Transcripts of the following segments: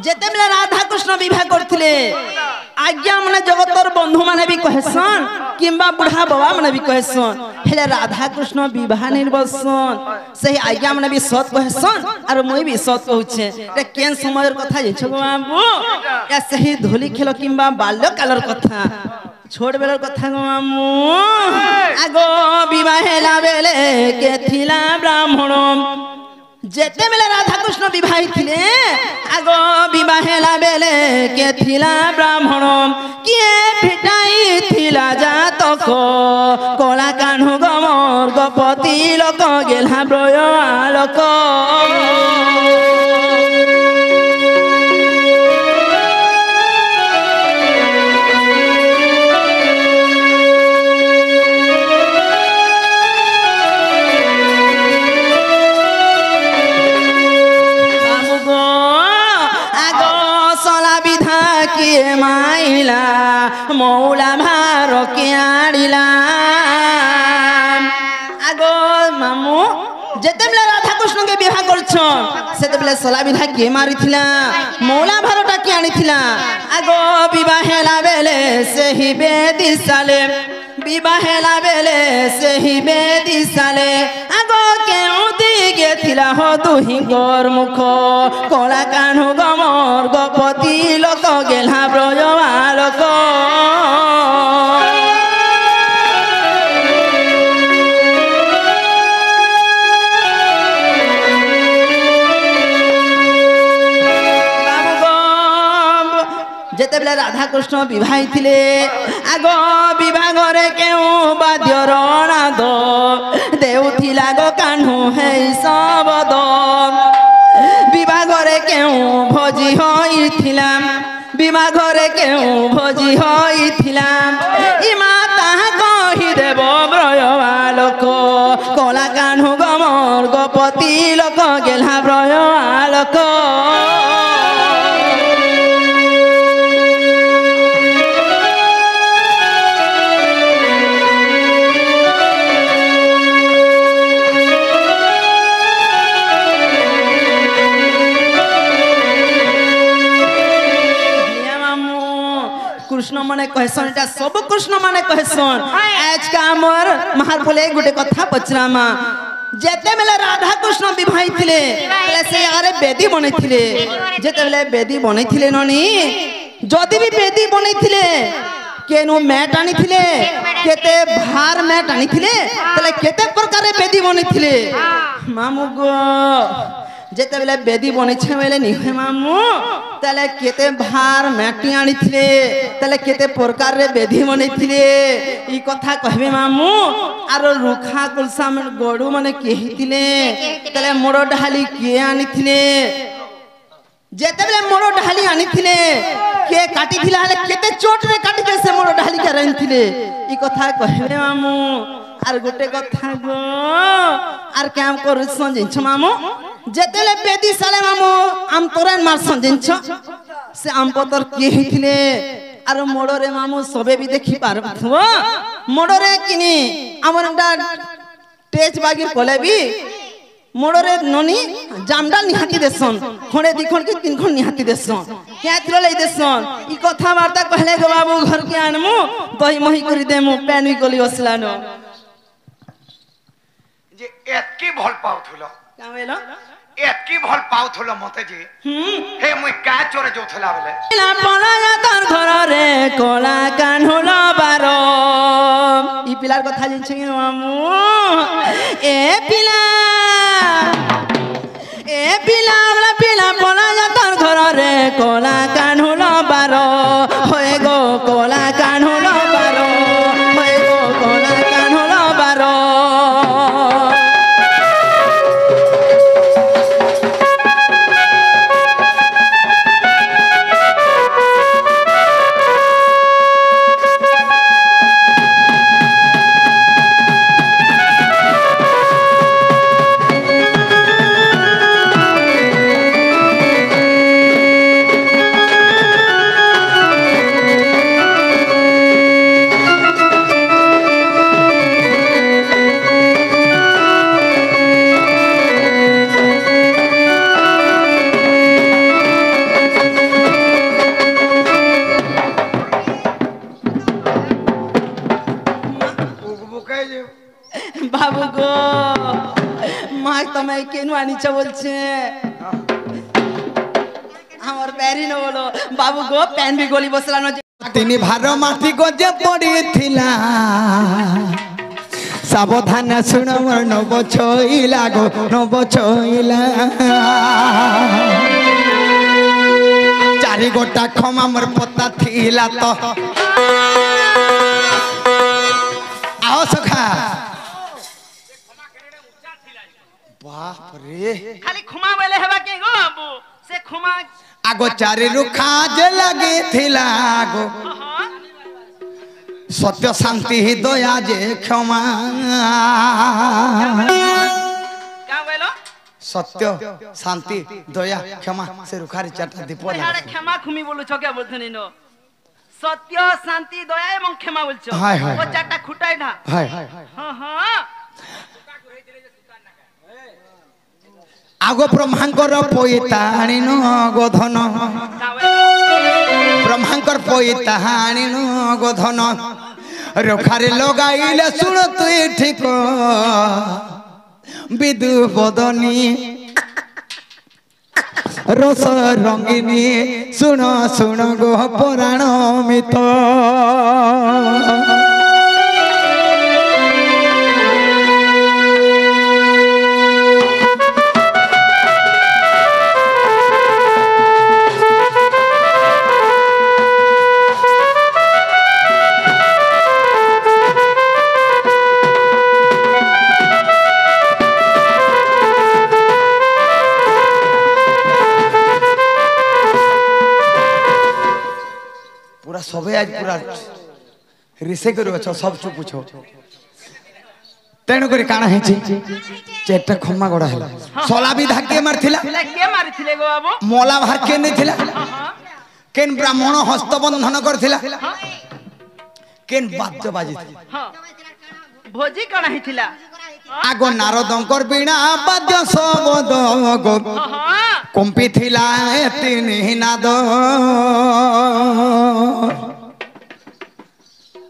जेते बेले राधा कृष्ण विवाह करथिले आज्ञा माने जगतर बंधु माने भी कहसन किंबा बुढ़ा बाबा माने भी कहसन हेले राधा कृष्ण विवाह निर्वसन सही आज्ञा माने भी सत कहसन और मुई भी सत कहूछे रे केन समयर कथा जेछो बाबू या सही धोली खेल किंबा बाल्य कालर कथा छोड़ बेलर कथा गो मामू आगो विवाह हेला बेले के थिला ब्राह्मण जेते बेले राधा कृष्ण विवाही थिले आगो विवाह हेला बेले के थिला ब्राह्मण किए फिटाई थिला जातक कला कान्हु गमर गपति लोक गेला ब्रय आलोक माइला मौला भार के आड़िला आगो मामू जेते बेले राधा कृष्ण के विवाह करछन सेते बेले सला विधा के मारिथिला मौला भारटा के आनिथिला आगो विवाह हेला बेले सेही बेदी साले विवाह हेला बेले सेही बेदी साले आगो केउ दिगे थिला हो तुही गोर मुख कला कान्हु गमर गपति लोक गेला ब्रज आलोक जेते बेले राधा कृष्ण विवाही थिले आगो विवाह घरे केउ बाद्य रणाद देउथिला गो कान्हु हे सबद विवाह घरे केउ भोजी होइथिला विवाह घरे केउ भोजी होइथिला इ माता कहि देव ब्रय आलोक कला कान्हु गमर गपति लोक गेला ब्रय आलोक कृष्ण माने कहसन एटा सब कृष्ण माने कहसन आज का हमर महार बोले गुटे कथा पचरामा जेते बेले राधा कृष्ण विवाही थिले बेले से यारे बेदी बनै थिले जेते बेले बेदी बनै थिले ननी जदी भी बेदी बनै थिले केनु मैट आनी थिले केते भार मैट आनी थिले तले केते प्रकार बेदी बनै थिले मामू गो जेते बेले बेदी बनै छे बेले निहे मामू तले केते भार मैटी आनी थिले तले केते प्रकार रे बेदी बनै थिले ई कथा कहबे मामू आरो रुखा कुलसा में गोडू माने केहि थिले तले मोड़ ढाली के आनी थिले जेते बेले मोड़ ढाली आनी थिले के काटी थिला हले केते चोट रे काटी के से मोड़ ढाली के रन थिले ई कथा कहबे मामू आर गोटे कथा गो आर काम करू संजिछ मामू जेतेले बेदी साले मामू आम तोरन मार संजिछ से आम पतर के हिथिले आर मोड़रे मामू सबे भी देखि पारबथु मोड़रे किनी हमरडा तेज बागी कोले भी मोड़रे ननी जामडा निहाती देसन खणे दी खण के तीन खण निहाती देसन क्या थ्रो लई देसन ई कथा वार्ता कहले गो बाबू घर के आनमु दही मही करी देमु पैन भी गली असलानो जे एतकी भल पाउथुलो का वेलो एतकी भल पाउथुलो मते जे हे मुई का चोरे जोथला बेले ना पला तोर घर रे कोला कान्हुलो बारो ई पिलार कथा जिनछे मामू ए पिला पिला पला तोर घर रे कोला कान्हुलो बारो होए गो कोला कान्हुलो बारो होए गो कोला कान्हुलो बारो তুমি কেন আনিছ বলছে আমার প্যারি ন বলো বাবু গো প্যান বি গলি বসলানো তিনি ভার মাটি গজে পড়িছিলা সাবধান শুণ মোর নব ছইলা গো নব ছইলা চারি গোটা ক্ষমা মোর পতা থিলা তো आओ सखा बाप रे খালি ক্ষমা বলে হেবা কে গো বাবু সে ক্ষমা आगो चारि रुखा जे लगे थिला गो सत्य शांति दया जे क्षमा का बोलो सत्य शांति दया क्षमा से रुखारी चारटा दीप यार क्षमा खुमी बोलु छ के बोलथनि नो सत्य शांति दया एवं क्षमा बोलछ हाय हाय ओ चारटा खुटाई ना हाय हां हां आगो ब्रह्मांकर पइताणी न गोधन ब्रह्मांकर पइताणी न गोधन रुखारी लगाइले सुन तुई ठीक विदु बदनी रस रंगिनी सुन सुन गो पुराण मित सबे आज पूरा रिसे करू अच्छा सब चुप पूछो तेणु करी काना हेची चेटा खम्मा गोड़ा हैला सोला भी धाके मारथिला के मारथिले गो बाबू मोला भार के नै थिला केन ब्राह्मण हस्तबंधन करथिला केन बाद्य बाजी हां भोजी काना हिथिला आगो नारदंकर बिना बाद्य सबद गो कंपी थिला तिनि नाद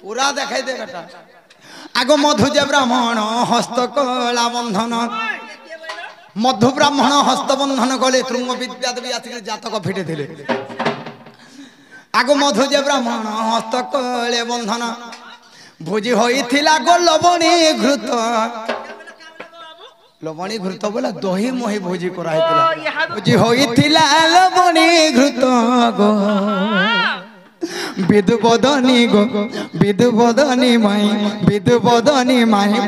पूरा देखाई दे बेटा आगो मधु जे ब्राह्मण हस्तकला बंधन मधु ब्राह्मण हस्तबंधन कले तृंग विद्या देवी आसिक जातक फिटे थिले आगो मधु जे ब्राह्मण हस्तकले बंधन भोजी होइथिला गो लवणी घृत लवणी घृत बोला दही मही भोजी कराइथिला भोजी होइथिला लवणी घृत गो विदुबदनी गो विदुबदनी माई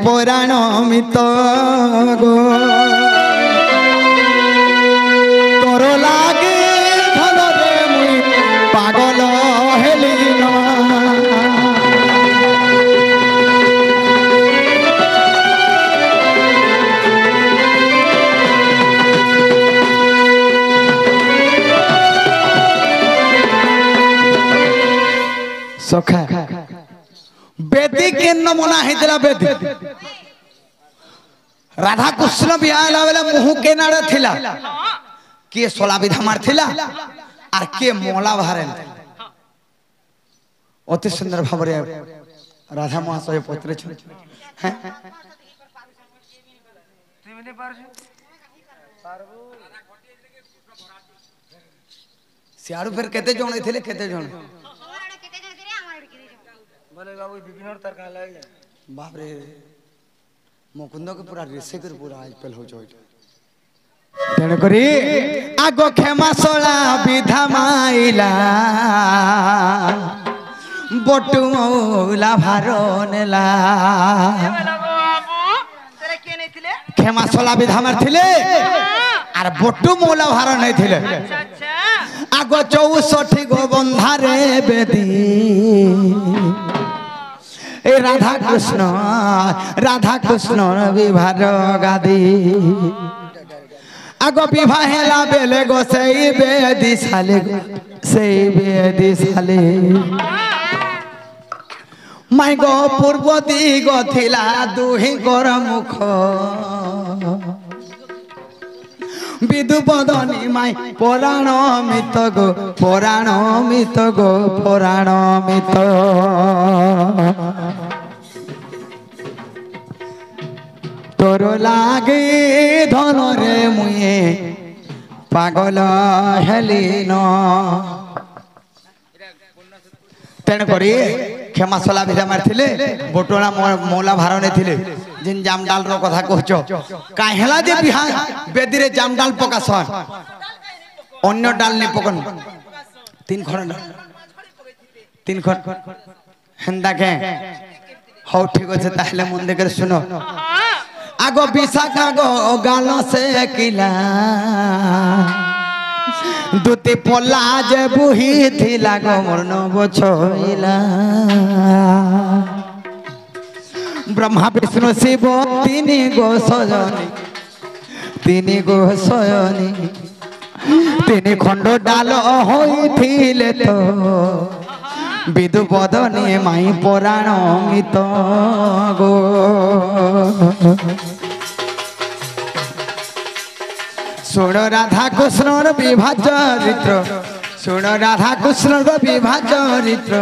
पुराण मित गो तोर लागे धन रे मुई पागल हेली ना सखा बेदी के नमूना हेतला बेदी राधा कृष्ण बियाला बेला मुह के नाड़ थिला के सोला विधा मार थिला आर के मोला भारे अति सुंदर भाबरे राधा महाशय पत्रे छ हैं त्रिवेणी पारबो सियाड़ू फिर केते जण थिले केते जण बोले बाबू विपिनर तरका लाग बाप रे मुकुंद के पूरा रिसे कर पूरा आज पेल हो जोइ तेण करी आगो क्षमा सोला विधा माइला बटु मौला भारनेला बाबू तेरे के नै थिले क्षमा सोला विधा मार थिले आर बटु मौला भार नै थिले अच्छा आगो 64 गो बंधारे बेदी ए राधा कृष्ण विवाह गादी आगो विवाह हेला बेले गो सेई बेदी साले माई गो पूर्व दिग थिला दुहि गोर मुख विदुबदनी माई पुराण मित गो पुराण मित তোর লাগি ধনরে মুয়ে পাগল হেলিন তেণ করি ক্ষমাশলা ভিজা মারিলে বটলা মৌলা ভার নেইলে जिन जामडाल रो कथा कहछ काहेला जे बिहा बेदिरे जामडाल पकासन अन्य डाल ने पकन तीन खंड हेंदा के हो ठीक আছে তাহলে মন দেখে শুনো আগো বিশাখা গো গাল সে কিলা দুতি পলা যে বুহি থিলা গো মরন বছইলা ब्रह्मा विष्णु शिव तीन गो सजनी तीन खंड डाल होइथिले तो विदु बदनी माई पुराण मित गो सुन राधा कृष्णर विवाह चरित्र सुन राधा कृष्णर विवाह चरित्र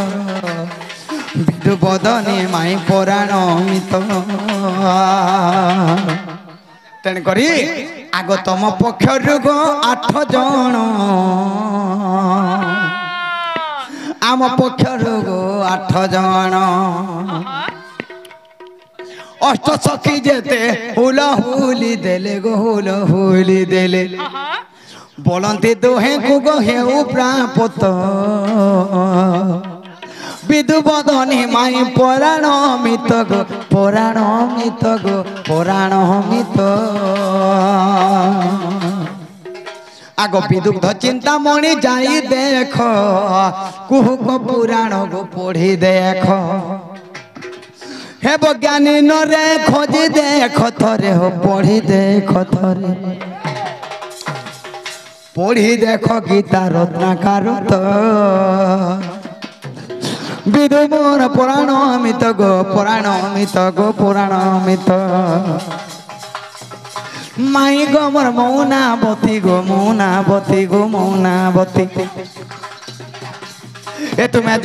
विदु बदनी माई पुराण मित तेण करी आग तम पक्षर गो 8 जन आम पक्षर गो 8 जन अष्ट सखी जेते हुल हुली देले गो हुल हुली देले बोलती दोहे को गो हेउ प्रापत विदु बदनी माई पुराण मित गो पुराण मित गो पुराण मित आग विदुग्ध चिंतामणि जाई देख कुहुक पुराण गो पढ़ी देख हे ज्ञानी नरे खोजी देख थरे हो पढ़ी देख थरे पढ़ी देख गीता रत्नाकार विदु मोर पुराण मित गो पुराण मित गो पुराण मित माई गो मोर मौनावती गो मौनावती गो मौनावती ए तुम्हें